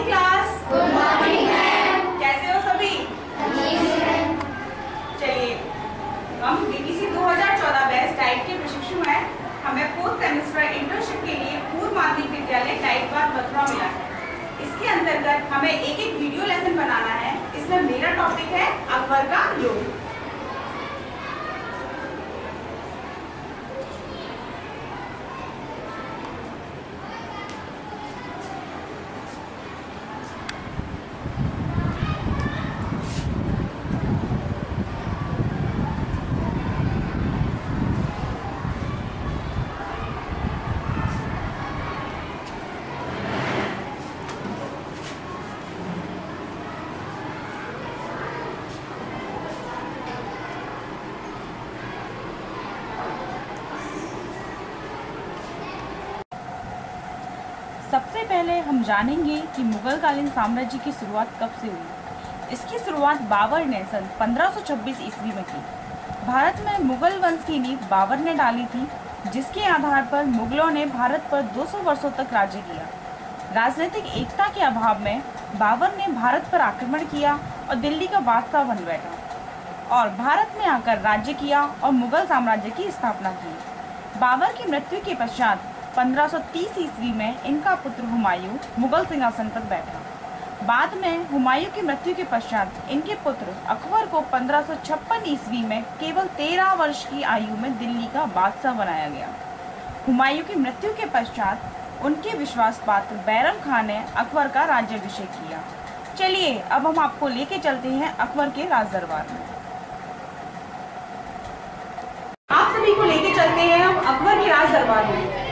Class. Good morning ma'am. कैसे हो सभी? चलिए, हम बीपीसी 2014 बैच डाइट के प्रशिक्षु हैं। हमें 4th सेमेस्टर इंटर्नशिप के लिए पूर्व माध्यमिक विद्यालय डाइट बाग मथुरा मिला है। इसके अंतर्गत हमें एक वीडियो लेसन बनाना है। इसमें मेरा टॉपिक है अकबर का योग। सबसे पहले हम जानेंगे कि मुगलकालीन साम्राज्य की शुरुआत कब से हुई। इसकी शुरुआत बाबर ने सन 1526 ईस्वी में की। भारत में मुगल वंश की नींव बाबर ने डाली थी, जिसके आधार पर मुगलों ने भारत पर 200 वर्षों तक राज्य किया। राजनीतिक एकता के अभाव में बाबर ने भारत पर आक्रमण किया और दिल्ली का बादशाह बन बैठा और भारत में आकर राज्य किया और मुगल साम्राज्य की स्थापना की। बाबर की मृत्यु के पश्चात 1530 ईस्वी में इनका पुत्र हुमायूं मुगल सिंहासन पर बैठा। बाद में हुमायूं की मृत्यु के पश्चात इनके पुत्र अकबर को 1556 ईस्वी में केवल 13 वर्ष की आयु में दिल्ली का बादशाह बनाया गया। हुमायूं की मृत्यु के पश्चात उनके विश्वास पात्र बैरम खान ने अकबर का राज्याभिषेक किया। चलिए अब हम आपको लेके चलते हैं अकबर के राज दरबार में। आप सभी को लेके चलते हैं हम अकबर के राज दरबार में।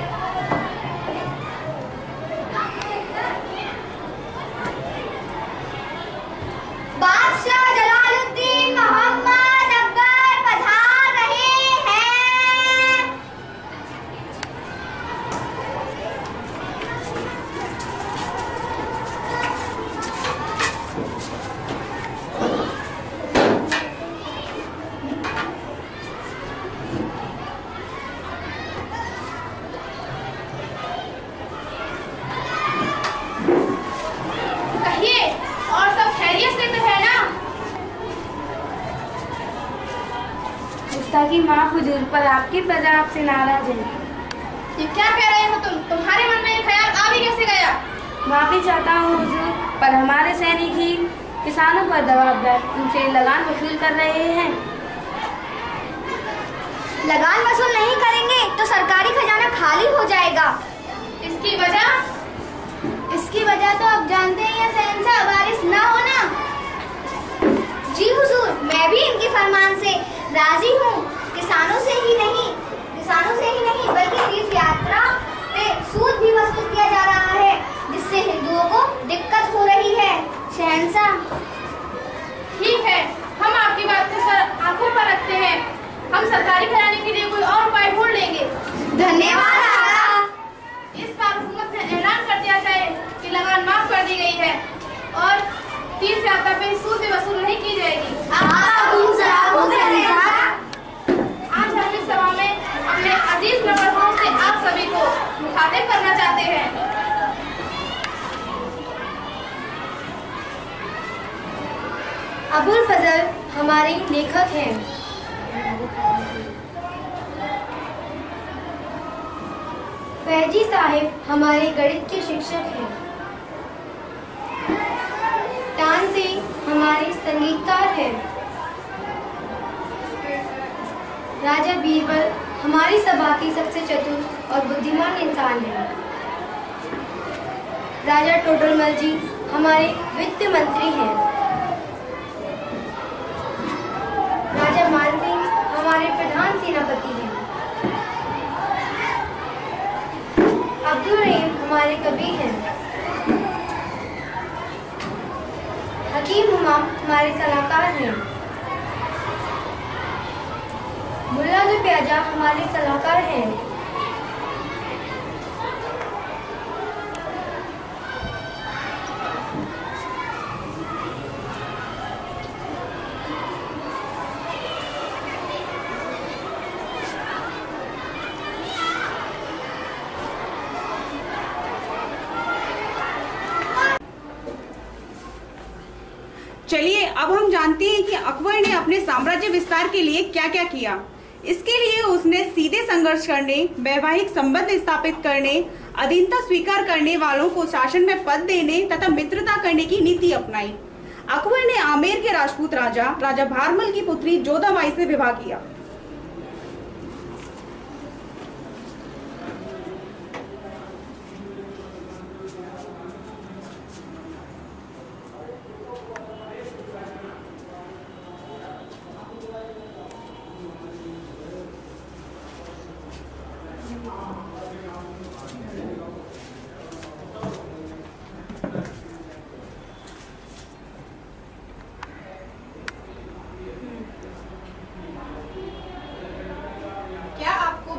बादशाह जलालुद्दीन मोहम्मद अकबर पधार रहे हैं। कहिए, और सब खैरियत से तो है ना? गुस्ताखी माफ हुजूर, पर आपकी प्रजा आपसे नाराज है। ये क्या कह रहे हो तुम? तुम्हारे मन में ये ख्याल आ भी कैसे गया? माफी चाहता हूँ हुजूर, पर हमारे सैनिक ही किसानों पर दबाव डाल उनसे लगान वसूल कर रहे हैं। लगान वसूल नहीं करेंगे तो सरकारी खजाना खाली हो जाएगा। इसकी वजह? इसकी वजह तो आप जानते हैं, शहंशाह वारिस ना होना। जी हुजूर, मैं भी इनके फरमान से राजी हूँ। किसानों से ही नहीं बल्कि तीर्थ यात्रा पे सूद भी वसूल किया जा रहा है, जिससे हिंदुओं को दिक्कत हो रही है। शहंशाह, ठीक है, हम आपकी बात को सर आंखों पर रखते हैं। हम सरकारी खजाने के लिए कोई और उपाय ढूंढ लेंगे। धन्यवाद आका। इस बार हुकूमत ने ऐलान कर दिया जाए कि लगान माफ कर दी गई है और तीर्थ यात्रा पे सूद भी वसूल नहीं की जाएगी। आज हम इस सभा में अपने अजीज नवरत्नों से आप सभी को मुखातिब करना चाहते हैं। अबुल फजल हमारे लेखक हैं। फैजी साहिब हमारे गणित के शिक्षक हैं। तानसेन हमारे संगीतकार हैं। राजा बीरबल हमारी सभा की सबसे चतुर और बुद्धिमान इंसान हैं। राजा टोडरमल जी हमारे वित्त मंत्री हैं। राजा मानसिंह हमारे प्रधान सेनापति हैं। अब्दुल रहीम हमारे कवि हैं। हकीम हुमाम हमारे सलाहकार हैं। मुल्ला जो प्याजा हमारे सलाहकार हैं। अब हम जानते हैं कि अकबर ने अपने साम्राज्य विस्तार के लिए क्या क्या किया। इसके लिए उसने सीधे संघर्ष करने, वैवाहिक संबंध स्थापित करने, अधीनता स्वीकार करने वालों को शासन में पद देने तथा मित्रता करने की नीति अपनाई। अकबर ने आमेर के राजपूत राजा भारमल की पुत्री जोधाबाई से विवाह किया।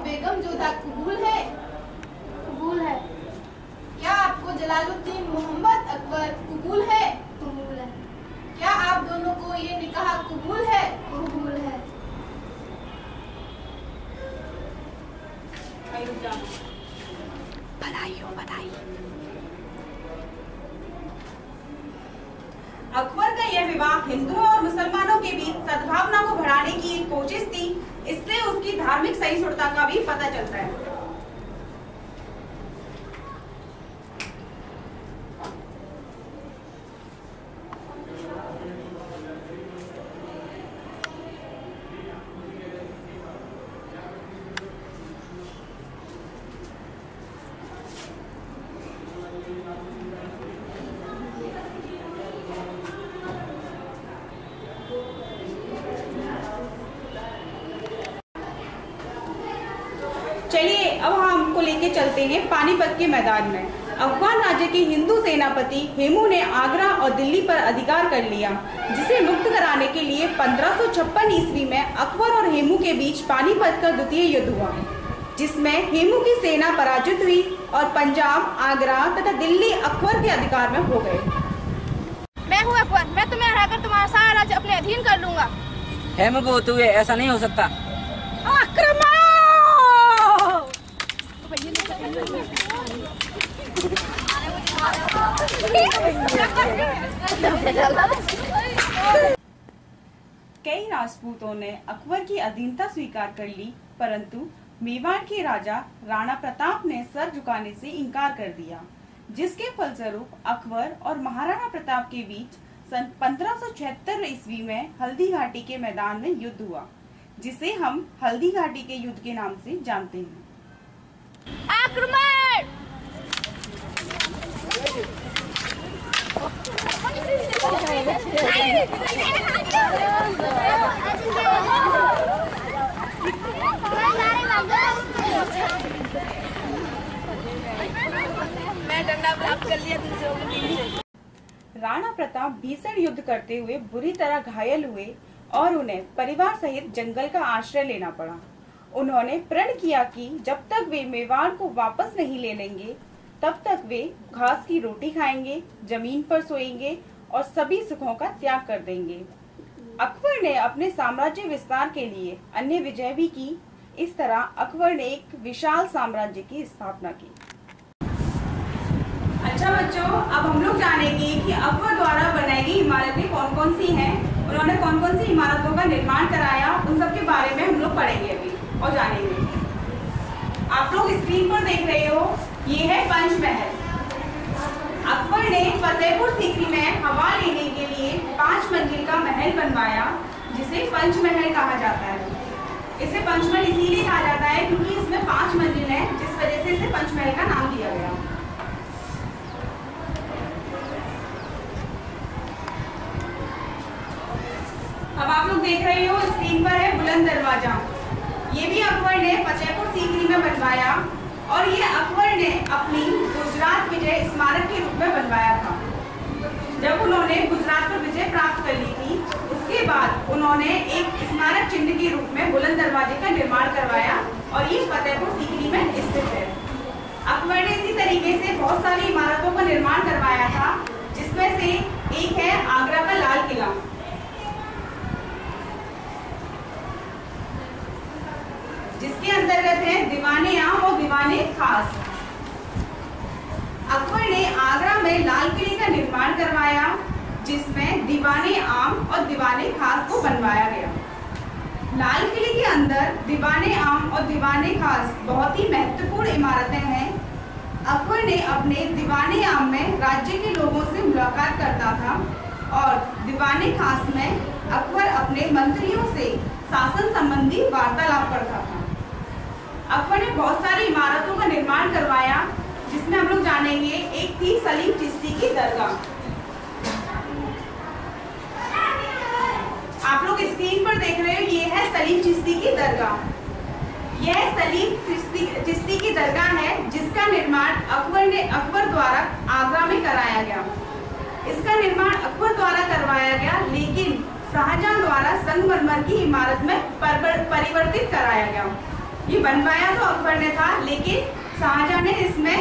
बेगम जोधा कबूल है? कबूल है। क्या आपको जलालुद्दीन मोहम्मद अकबर कबूल है? कबूल है। क्या आप दोनों को ये निकाह कबूल है? कबूल है। बधाई हो, बधाई। अकबर का यह विवाह हिंदुओं और मुसलमानों के बीच सद्भावना को बढ़ाने की एक कोशिश थी। इससे उसकी धार्मिक सहिष्णुता का भी पता चलता है। चलिए अब हम आपको लेके चलते हैं पानीपत के मैदान में। अफगान राज्य के हिंदू सेनापति हेमू ने आगरा और दिल्ली पर अधिकार कर लिया, जिसे मुक्त कराने के लिए 1556 ईस्वी में अकबर और हेमू के बीच पानीपत का द्वितीय युद्ध हुआ, जिसमें हेमू की सेना पराजित हुई और पंजाब, आगरा तथा दिल्ली अकबर के अधिकार में हो गए। मैं हूँ अकबर, मैं तुम्हें हराकर तुम्हारा सारा राज्य अपने अधीन कर लूंगा। हेमू को होते हुए ऐसा नहीं हो सकता। आक्रमण! कई राजपूतों ने अकबर की अधीनता स्वीकार कर ली, परंतु मेवाड़ के राजा राणा प्रताप ने सर झुकाने से इनकार कर दिया, जिसके फलस्वरूप अकबर और महाराणा प्रताप के बीच सन 1576 ईस्वी में हल्दी घाटी के मैदान में युद्ध हुआ, जिसे हम हल्दी घाटी के युद्ध के नाम से जानते हैं। आक्रमण! मैं डंडा प्राप्त कर लिया दूसरों के नीचे। राणा प्रताप भीषण युद्ध करते हुए बुरी तरह घायल हुए और उन्हें परिवार सहित जंगल का आश्रय लेना पड़ा। उन्होंने प्रण किया कि जब तक वे मेवाड़ को वापस नहीं ले लेंगे, तब तक वे घास की रोटी खाएंगे, जमीन पर सोएंगे और सभी सुखों का त्याग कर देंगे। अकबर ने अपने साम्राज्य विस्तार के लिए अन्य विजय भी की। इस तरह अकबर ने एक विशाल साम्राज्य की स्थापना की। अच्छा बच्चों, अब हम लोग जानेंगे कि अकबर द्वारा बनाई गई इमारतें कौन कौन सी हैं, उन्होंने कौन कौन सी इमारतों का निर्माण कराया, उन सब के बारे में हम लोग पढ़ेंगे अभी और जानेंगे। आप लोग स्क्रीन पर देख रहे हो, ये है पंचमहल। अकबर ने फतेहपुर सीकरी में हवा लेने के लिए 5 मंजिल का महल बनवाया, जिसे पंचमहल कहा जाता है। इसे पंचमहल इसीलिए कहा जाता है क्योंकि इसमें 5 मंजिल है, जिस वजह से इसे पंचमहल का नाम दिया गया। अब आप लोग देख रहे हो स्क्रीन पर है बुलंद दरवाजा। ये भी अकबर ने फतेहपुर सीकरी में बनवाया और ये अकबर ने अपनी गुजरात विजय स्मारक के रूप में बनवाया था। जब उन्होंने गुजरात पर विजय प्राप्त कर ली थी, उसके बाद उन्होंने एक स्मारक चिन्ह के रूप में बुलंद दरवाजे का निर्माण करवाया और ये फतेहपुर सीकरी में स्थित है। अकबर ने इसी तरीके से बहुत सारी इमारतों का निर्माण करवाया था, जिसमें से एक है आगरा का लाल किला। जिसके अंतर्गत है दीवाने आम और दीवाने खास। अकबर ने आगरा में लाल किले का निर्माण करवाया, जिसमें दीवाने आम और दीवाने खास को बनवाया गया। लाल किले के अंदर दीवाने आम और दीवाने खास बहुत ही महत्वपूर्ण इमारतें हैं। अकबर ने अपने दीवाने आम में राज्य के लोगों से मुलाकात करता था और दीवाने खास में अकबर अपने मंत्रियों से शासन संबंधी वार्तालाप करता था। अकबर ने बहुत सारी इमारतों का निर्माण करवाया, जिसमें हम लोग जानेंगे। एक थी सलीम चिश्ती की दरगाह। आप लोग स्क्रीन पर देख रहे हो, ये है सलीम चिश्ती की दरगाह। यह सलीम चिश्ती की दरगाह है, जिसका निर्माण अकबर द्वारा आगरा में कराया गया। इसका निर्माण अकबर द्वारा करवाया गया, लेकिन शाहजहां द्वारा संगमरमर की इमारत में परिवर्तित कराया गया। ये बनवाया तो अकबर ने था, लेकिन शाहजहां ने इसमें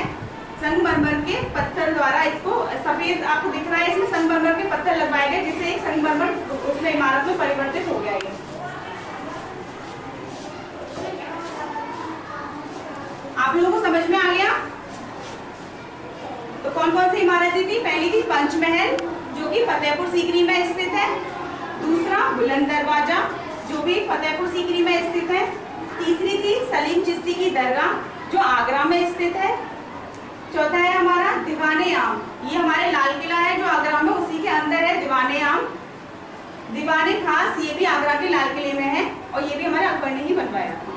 संगमरमर के पत्थर द्वारा, इसको सफेद आपको दिख रहा है, इसमें संगमरमर के पत्थर लगवाए गए, जिससे एक संगमरमर उसमें इमारत में परिवर्तित हो गया। ये आप लोगों को समझ में आ गया? तो कौन कौन सी इमारतें थी? पहली थी पंचमहल, जो कि फतेहपुर सीकरी में स्थित है। दूसरा बुलंद दरवाजा, जो भी फतेहपुर सीकरी में स्थित है। तीसरी थी सलीम चिश्ती की दरगाह, जो आगरा में स्थित है। चौथा है हमारा दीवाने आम, ये हमारे लाल किला है जो आगरा में, उसी के अंदर है दीवाने आम। दीवाने खास, ये भी आगरा के लाल किले में है और ये भी हमारे अकबर ने ही बनवाया था।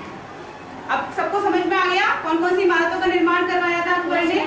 अब सबको समझ में आ गया कौन कौन सी इमारतों का निर्माण करवाया था अकबर ने?